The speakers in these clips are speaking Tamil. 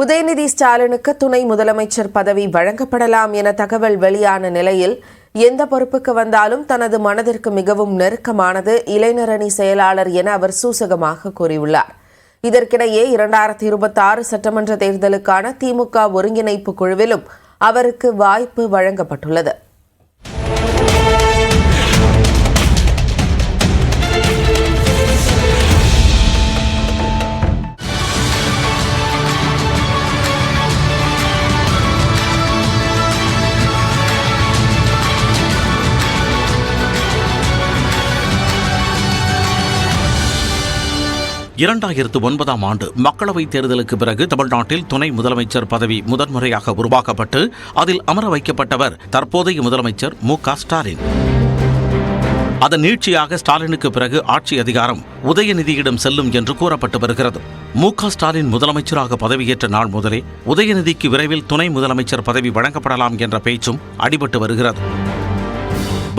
உதயநிதி ஸ்டாலினுக்கு துணை முதலமைச்சர் பதவி வழங்கப்படலாம் என தகவல் வெளியான நிலையில் எந்த பொறுப்புக்கு வந்தாலும் தனது மனதிற்கு மிகவும் நெருக்கமானது இளைஞரணி செயலாளர் என அவர் சூசகமாக கூறியுள்ளார். இதற்கிடையே 2026 சட்டமன்ற தேர்தலுக்கான திமுக ஒருங்கிணைப்பு குழுவிலும் அவருக்கு வாய்ப்பு வழங்கப்பட்டுள்ளது. ஆண்டு மக்களவைத் தேர்தலுக்கு பிறகு தமிழ்நாட்டில் துணை முதலமைச்சர் பதவி முதன்முறையாக உருவாக்கப்பட்டு அதில் அமர வைக்கப்பட்டவர் தற்போதைய முதலமைச்சர் மு.க. ஸ்டாலின். அதன் நீட்சியாக ஸ்டாலினுக்கு பிறகு ஆட்சி அதிகாரம் உதயநிதியிடம் செல்லும் என்று கூறப்பட்டு வருகிறது. மு.க. ஸ்டாலின் முதலமைச்சராக பதவியேற்ற நாள் முதலே உதயநிதிக்கு விரைவில் துணை முதலமைச்சர் பதவி வழங்கப்படலாம் என்ற பேச்சும் அடிபட்டு வருகிறது.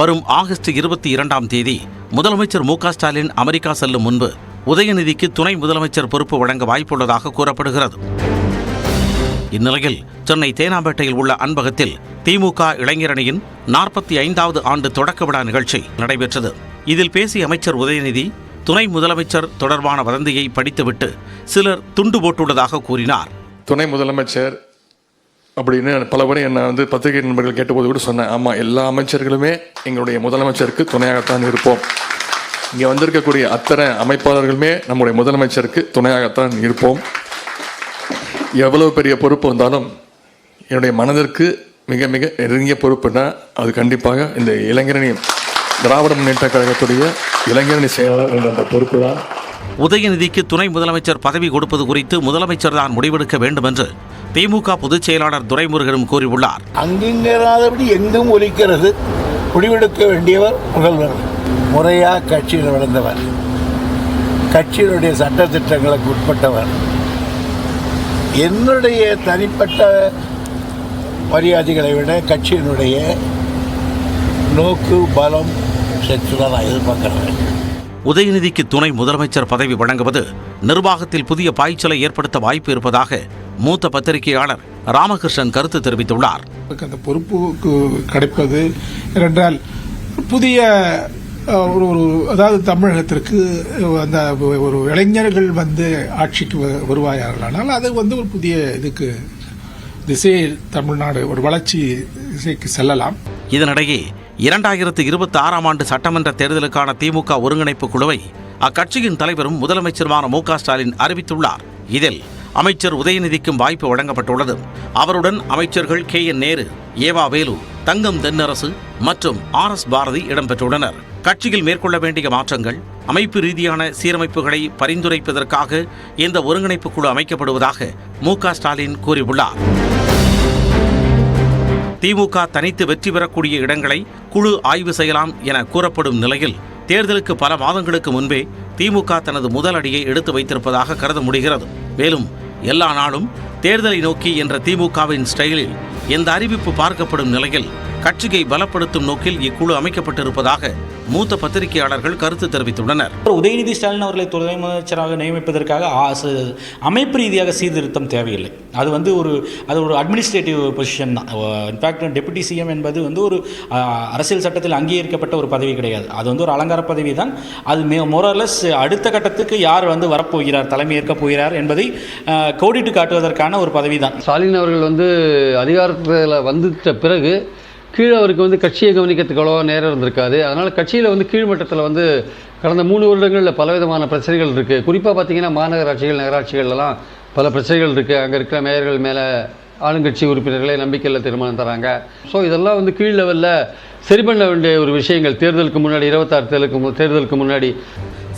வரும் ஆகஸ்ட் 22ஆம் தேதி முதலமைச்சர் மு.க. ஸ்டாலின் அமெரிக்கா செல்லும் முன்பு உதயநிதிக்கு துணை முதலமைச்சர் பொறுப்பு வழங்க வாய்ப்புள்ளதாக கூறப்படுகிறது. இந்நிலையில் சென்னை தேனாம்பேட்டையில் உள்ள அன்பகத்தில் திமுக இளைஞரணியின் 45வது ஆண்டு தொடக்க விழா நிகழ்ச்சி நடைபெற்றது. இதில் பேசிய அமைச்சர் உதயநிதி துணை முதலமைச்சர் தொடர்பான வதந்தியை படித்துவிட்டு சிலர் துண்டு போட்டுள்ளதாக கூறினார். துணை முதலமைச்சர் அப்படின்னு பல முறை என்னை பத்திரிகை நண்பர்கள் கேட்டபோது கூட சொன்னேன். ஆமாம், எல்லா அமைச்சர்களுமே எங்களுடைய முதலமைச்சருக்கு துணையாகத்தான் இருப்போம். இங்கே வந்திருக்கக்கூடிய அத்தனை அமைப்பாளர்களுமே நம்முடைய முதலமைச்சருக்கு துணையாகத்தான் இருப்போம். எவ்வளவு பெரிய பொறுப்பு வந்தாலும் என்னுடைய மனதிற்கு மிக மிக நெருங்கிய பொறுப்புனா அது கண்டிப்பாக இந்த இளைஞரணி திராவிட முன்னேற்ற கழகத்துடைய இளைஞரணி செயலாளர் என்ற அந்த பொறுப்பு தான். உதயநிதிக்கு துணை முதலமைச்சர் பதவி கொடுப்பது குறித்து முதலமைச்சர் தான் முடிவெடுக்க வேண்டும் என்று திமுக பொதுச் செயலாளர் துரைமுருகனும் கூறியுள்ளார். அங்கிங்கராதபடி எங்கும் ஒலிக்கிறது. முடிவெடுக்க வேண்டியவர் முதல்வர். முறையாக கட்சியில் வளர்ந்தவர், கட்சியினுடைய சட்டத்திட்டங்களுக்கு உட்பட்டவர். என்னுடைய தனிப்பட்ட மரியாதைகளை விட கட்சியினுடைய நோக்கு பலம் சற்று தான் நான் எதிர்பார்க்கிறேன். உதயநிதிக்கு துணை முதலமைச்சர் பதவி வழங்குவது நிர்வாகத்தில் புதிய பாய்ச்சலை ஏற்படுத்த வாய்ப்பு இருப்பதாக மூத்த பத்திரிகையாளர் ராமகிருஷ்ணன் கருத்து தெரிவித்துள்ளார். அந்த பொறுப்பு கிடைப்பது என்றால் புதிய அதாவது தமிழகத்திற்கு அந்த ஒரு இளைஞர்கள் ஆட்சிக்கு வருவாயார்களானால் அது ஒரு புதிய திசையில் தமிழ்நாடு ஒரு வளர்ச்சி திசைக்கு செல்லலாம். இதனிடையே 2026ஆம் ஆண்டு சட்டமன்ற தேர்தலுக்கான திமுக ஒருங்கிணைப்பு குழுவை அக்கட்சியின் தலைவரும் முதலமைச்சருமான மு.க. ஸ்டாலின் அறிவித்துள்ளார். இதில் அமைச்சர் உதயநிதிக்கும் வாய்ப்பு வழங்கப்பட்டுள்ளது. அவருடன் அமைச்சர்கள் K.N. நேரு, ஏவா வேலு, தங்கம் தென்னரசு மற்றும் R.S. பாரதி இடம்பெற்றுள்ளனர். கட்சியில் மேற்கொள்ள வேண்டிய மாற்றங்கள், அமைப்பு ரீதியான சீரமைப்புகளை பரிந்துரைப்பதற்காக இந்த ஒருங்கிணைப்பு குழு அமைக்கப்படுவதாக மு.க. ஸ்டாலின் கூறியுள்ளார். திமுக தனித்து வெற்றி பெறக்கூடிய இடங்களை குழு ஆய்வு செய்யலாம் என கூறப்படும் நிலையில் தேர்தலுக்கு பல மாதங்களுக்கு முன்பே திமுக தனது முதல் அடியை எடுத்து வைத்திருப்பதாக கருத முடிகிறது. மேலும் எல்லா நாளும் தேர்தலை நோக்கி என்ற திமுகவின் ஸ்டைலில் இந்த அறிவிப்பு பார்க்கப்படும் நிலையில் கட்சியை பலப்படுத்தும் நோக்கில் இக்குழு அமைக்கப்பட்டிருப்பதாக மூத்த பத்திரிகையாளர்கள் கருத்து தெரிவித்துள்ளனர். உதயநிதி ஸ்டாலின் அவர்களை துணை முதலமைச்சராக நியமிப்பதற்காக அமைப்பு ரீதியாக சீர்திருத்தம் தேவையில்லை. அது ஒரு அட்மினிஸ்ட்ரேட்டிவ் பொசிஷன் தான். இன்ஃபேக்ட் டெபுட்டி சிஎம் என்பது ஒரு அரசியல் சட்டத்தில் அங்கீகரிக்கப்பட்ட ஒரு பதவி கிடையாது. அது ஒரு அலங்கார பதவி தான். அது மோரலஸ் அடுத்த கட்டத்துக்கு யார் வரப்போகிறார், தலைமை ஏற்கப் போகிறார் என்பதை கோடிட்டு காட்டுவதற்கான ஒரு பதவி தான். ஸ்டாலின் அவர்கள் அதிகாரத்தில் வந்துட்ட பிறகு கீழே அவருக்கு கட்சியை கவனிக்கிறதுக்கு அவ்வளோ நேரம் இருந்திருக்காது. அதனால் கட்சியில் கீழ்மட்டத்தில் கடந்த 3 வருடங்களில் பலவிதமான பிரச்சனைகள் இருக்குது. குறிப்பாக பார்த்திங்கன்னா மாநகராட்சிகள், நகராட்சிகள்லாம் பல பிரச்சனைகள் இருக்குது. அங்கே இருக்கிற மேயர்கள் மேலே ஆளுங்கட்சி உறுப்பினர்களே நம்பிக்கையில் தீர்மானம் தராங்க. ஸோ இதெல்லாம் கீழ் லெவலில் சரி பண்ண வேண்டிய ஒரு விஷயங்கள். தேர்தலுக்கு முன்னாடி 26 தேர்தலுக்கு முன்னாடி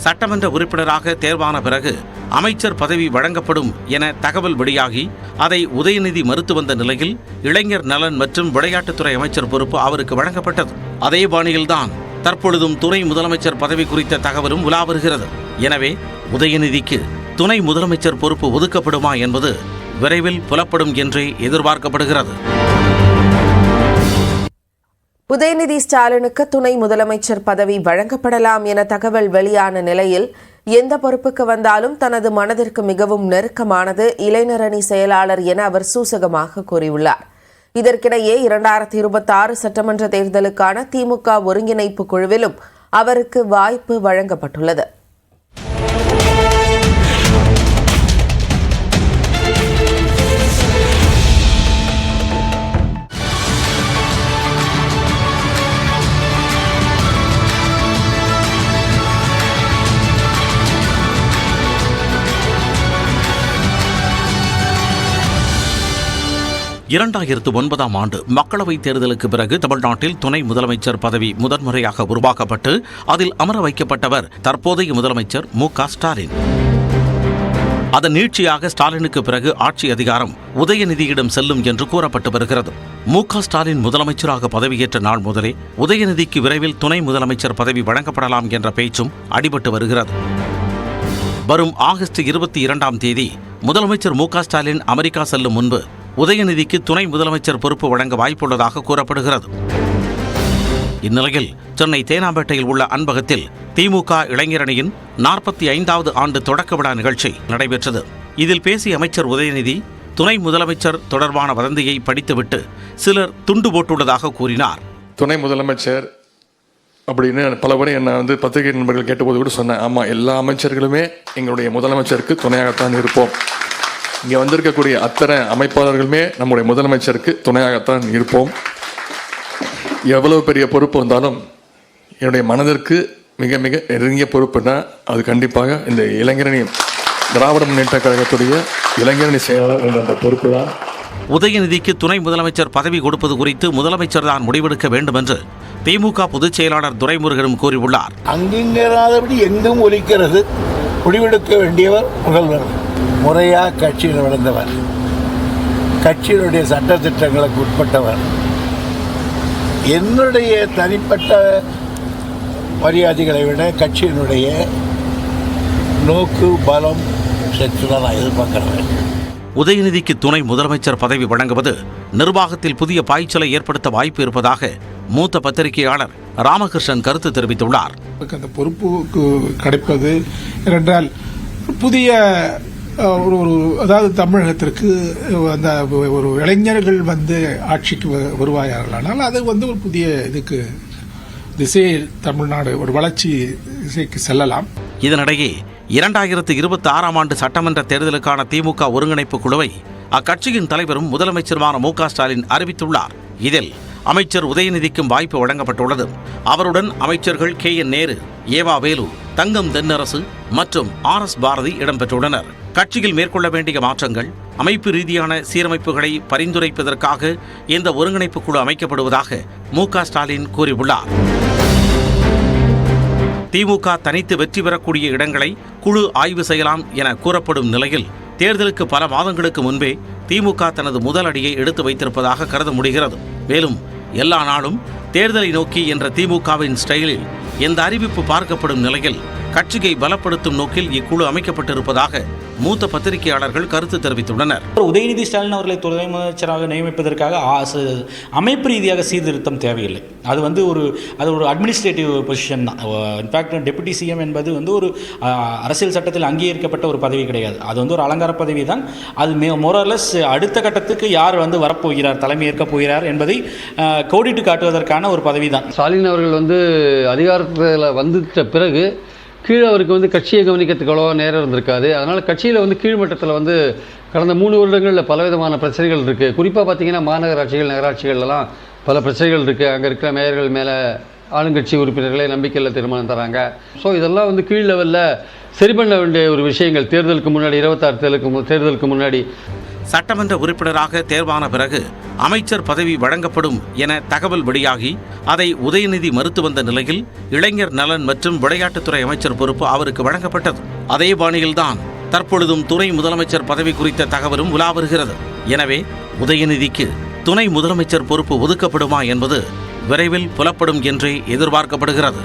சட்டமன்ற உறுப்பினராக தேர்வான பிறகு அமைச்சர் பதவி வழங்கப்படும் என தகவல் வெளியாகி அதை உதயநிதி மறுத்து வந்த நிலையில் இளைஞர் நலன் மற்றும் விளையாட்டுத்துறை அமைச்சர் பொறுப்பு அவருக்கு வழங்கப்பட்டது. அதே பாணியில்தான் தற்பொழுதும் துணை முதலமைச்சர் பதவி குறித்த தகவலும் உலா வருகிறது. எனவே உதயநிதிக்கு துணை முதலமைச்சர் பொறுப்பு ஒதுக்கப்படுமா என்பது விரைவில் புலப்படும் என்றே எதிர்பார்க்கப்படுகிறது. உதயநிதி ஸ்டாலினுக்கு துணை முதலமைச்சர் பதவி வழங்கப்படலாம் என தகவல் வெளியான நிலையில் எந்த பொறுப்புக்கு வந்தாலும் தனது மனதிற்கு மிகவும் நெருக்கமானது இளைஞரணி செயலாளர் என அவர் சூசகமாக கூறியுள்ளார். இதற்கிடையே 2026 சட்டமன்ற தேர்தலுக்கான திமுக ஒருங்கிணைப்பு குழுவிலும் அவருக்கு வாய்ப்பு வழங்கப்பட்டுள்ளது. இரண்டாயிரத்து 2009 ஆண்டு மக்களவைத் தேர்தலுக்கு பிறகு தமிழ்நாட்டில் துணை முதலமைச்சர் பதவி முதன்முறையாக உருவாக்கப்பட்டு அதில் அமர வைக்கப்பட்டவர் தற்போதைய முதலமைச்சர் மு.க.ஸ்டாலின். அதன் நீட்சியாக ஸ்டாலினுக்கு பிறகு ஆட்சி அதிகாரம் உதயநிதியிடம் செல்லும் என்று கூறப்பட்டு வருகிறது. மு.க.ஸ்டாலின் முதலமைச்சராக பதவியேற்ற நாள் முதலே உதயநிதிக்கு விரைவில் துணை முதலமைச்சர் பதவி வழங்கப்படலாம் என்ற பேச்சும் அடிபட்டு வருகிறது. வரும் ஆகஸ்ட் 22ஆம் தேதி முதலமைச்சர் மு.க.ஸ்டாலின் அமெரிக்கா செல்லும் முன்பு உதயநிதிக்கு துணை முதலமைச்சர் பொறுப்பு வழங்க வாய்ப்புள்ளதாக கூறப்படுகிறது. இந்நிலையில் சென்னை தேனாம்பேட்டையில் உள்ள அன்பகத்தில் திமுக இளைஞரணியின் 45வது ஆண்டு தொடக்க விழா நிகழ்ச்சி நடைபெற்றது. இதில் பேசிய அமைச்சர் உதயநிதி துணை முதலமைச்சர் தொடர்பான வதந்தியை படித்துவிட்டு சிலர் துண்டு போட்டுள்ளதாக கூறினார். துணை முதலமைச்சர் அப்படின்னு பல முறை என்னை பத்திரிகை நண்பர்கள் கேட்டபோது கூட சொன்னேன். ஆமாம், எல்லா அமைச்சர்களுமே எங்களுடைய முதலமைச்சருக்கு துணையாகத்தான் இருப்போம். இங்கே வந்திருக்கக்கூடிய அத்தனை அமைப்பாளர்களுமே நம்முடைய முதலமைச்சருக்கு துணையாகத்தான் இருப்போம். எவ்வளவு பெரிய பொறுப்பு வந்தாலும் என்னுடைய மனதிற்கு மிக மிக நெருங்கிய பொறுப்புனா அது கண்டிப்பாக இந்த இளைஞரணி திராவிட முன்னேற்ற கழகத்துடைய இளைஞரணி செயலாளர் என்ற அந்த பொறுப்பு தான். உதயநிதிக்கு துணை முதலமைச்சர் பதவி கொடுப்பது குறித்து முதலமைச்சர் தான் முடிவெடுக்க வேண்டும் என்று திமுக பொதுச் செயலாளர் துரைமுருகனும் கூறியுள்ளார். அங்கிங்கராதபடி எங்கும் ஒலிக்கிறது. முடிவெடுக்க வேண்டியவர் முதல்வர். முறையாக கட்சியில் வளர்ந்தவர், கட்சியினுடைய சட்டத்திட்டங்களுக்கு உட்பட்டவர். என்னுடைய தனிப்பட்ட மரியாதைகளை விட கட்சியினுடைய நோக்கு பலம் சற்று தான் நான் எதிர்பார்க்கிறேன். உதயநிதிக்கு துணை முதலமைச்சர் பதவி வழங்குவது நிர்வாகத்தில் புதிய பாய்ச்சலை ஏற்படுத்த வாய்ப்பு இருப்பதாக மூத்த பத்திரிகையாளர் ராமகிருஷ்ணன் கருத்து தெரிவித்துள்ளார். அந்த பொறுப்புக்கு கிடைப்பது என்றால் புதிய அதாவது தமிழகத்திற்கு அந்த ஒரு இளைஞர்கள் ஆட்சிக்கு வருவாயார்களானால் அது ஒரு புதிய இதுக்கு திசையை தமிழ்நாடு ஒரு வளர்ச்சி திசைக்கு செல்லலாம். இதனிடையே 2026ஆம் ஆண்டு சட்டமன்ற தேர்தலுக்கான திமுக ஒருங்கிணைப்பு குழுவை அக்கட்சியின் தலைவரும் முதலமைச்சருமான மு.க.ஸ்டாலின் அறிவித்துள்ளார். இதில் அமைச்சர் உதயநிதிக்கும் வாய்ப்பு வழங்கப்பட்டுள்ளது. அவருடன் அமைச்சர்கள் K.N. நேரு, ஏவா வேலு, தங்கம் தென்னரசு மற்றும் R.S. பாரதி இடம்பெற்றுள்ளனர். கட்சியில் மேற்கொள்ள வேண்டிய மாற்றங்கள், அமைப்பு ரீதியான சீரமைப்புகளை பரிந்துரைப்பதற்காக இந்த ஒருங்கிணைப்பு குழு அமைக்கப்படுவதாக மு.க.ஸ்டாலின் கூறியுள்ளார். திமுக தனித்து வெற்றி பெறக்கூடிய இடங்களை குழு ஆய்வு செய்யலாம் என கூறப்படும் நிலையில் தேர்தலுக்கு பல மாதங்களுக்கு முன்பே திமுக தனது முதல் அடியை எடுத்து வைத்திருப்பதாக கருத முடிகிறது. மேலும் எல்லா நாளும் தேர்தலை நோக்கி என்ற திமுகவின் ஸ்டைலில் இந்த அறிவிப்பு பார்க்கப்படும் நிலையில் கட்சியை பலப்படுத்தும் நோக்கில் இக்குழு அமைக்கப்பட்டிருப்பதாக மூத்த பத்திரிகையாளர்கள் கருத்து தெரிவித்துள்ளனர். உதயநிதி ஸ்டாலின் அவர்களை துணை முதலமைச்சராக நியமிப்பதற்காக அமைப்பு ரீதியாக சீர்திருத்தம் தேவையில்லை. அது ஒரு அட்மினிஸ்ட்ரேட்டிவ் பொசிஷன் தான். இன்ஃபேக்ட் டெபுட்டி சிஎம் என்பது ஒரு அரசியல் சட்டத்தில் அங்கீகரிக்கப்பட்ட ஒரு பதவி கிடையாது. அது ஒரு அலங்கார பதவி தான். அது மோரலஸ் அடுத்த கட்டத்துக்கு யார் வரப்போகிறார், தலைமை ஏற்கப் போகிறார் என்பதை கோடிட்டு காட்டுவதற்கான ஒரு பதவி தான். ஸ்டாலின் அவர்கள் அதிகாரத்தில் வந்துட்ட பிறகு கீழே அவருக்கு கட்சியை கவனிக்கிறதுக்களோ நேரம் இருந்திருக்காது. அதனால் கட்சியில் கீழ்மட்டத்தில் கடந்த 3 வருடங்களில் பலவிதமான பிரச்சனைகள் இருக்குது. குறிப்பாக பார்த்தீங்கன்னா மாநகராட்சிகள், நகராட்சிகள்லாம் பல பிரச்சனைகள் இருக்குது. அங்கே இருக்கிற மேயர்கள் மேலே ஆளுங்கட்சி உறுப்பினர்களே நம்பிக்கையில் தீர்மானம் தராங்க. ஸோ இதெல்லாம் கீழ் லெவலில் சரி பண்ண வேண்டிய ஒரு விஷயங்கள். தேர்தலுக்கு முன்னாடி 26 தேர்தலுக்கு முன்னாடி சட்டமன்ற உறுப்பினராக தேர்வான பிறகு அமைச்சர் பதவி வழங்கப்படும் என தகவல் வெளியாகி அதை உதயநிதி மறுத்து வந்த நிலையில் இளைஞர் நலன் மற்றும் விளையாட்டுத்துறை அமைச்சர் பொறுப்பு அவருக்கு வழங்கப்பட்டது. அதே பாணியில்தான் தற்பொழுதும் துணை முதலமைச்சர் பதவி குறித்த தகவலும் உலா வருகிறது. எனவே உதயநிதிக்கு துணை முதலமைச்சர் பொறுப்பு ஒதுக்கப்படுமா என்பது விரைவில் புலப்படும் என்றே எதிர்பார்க்கப்படுகிறது.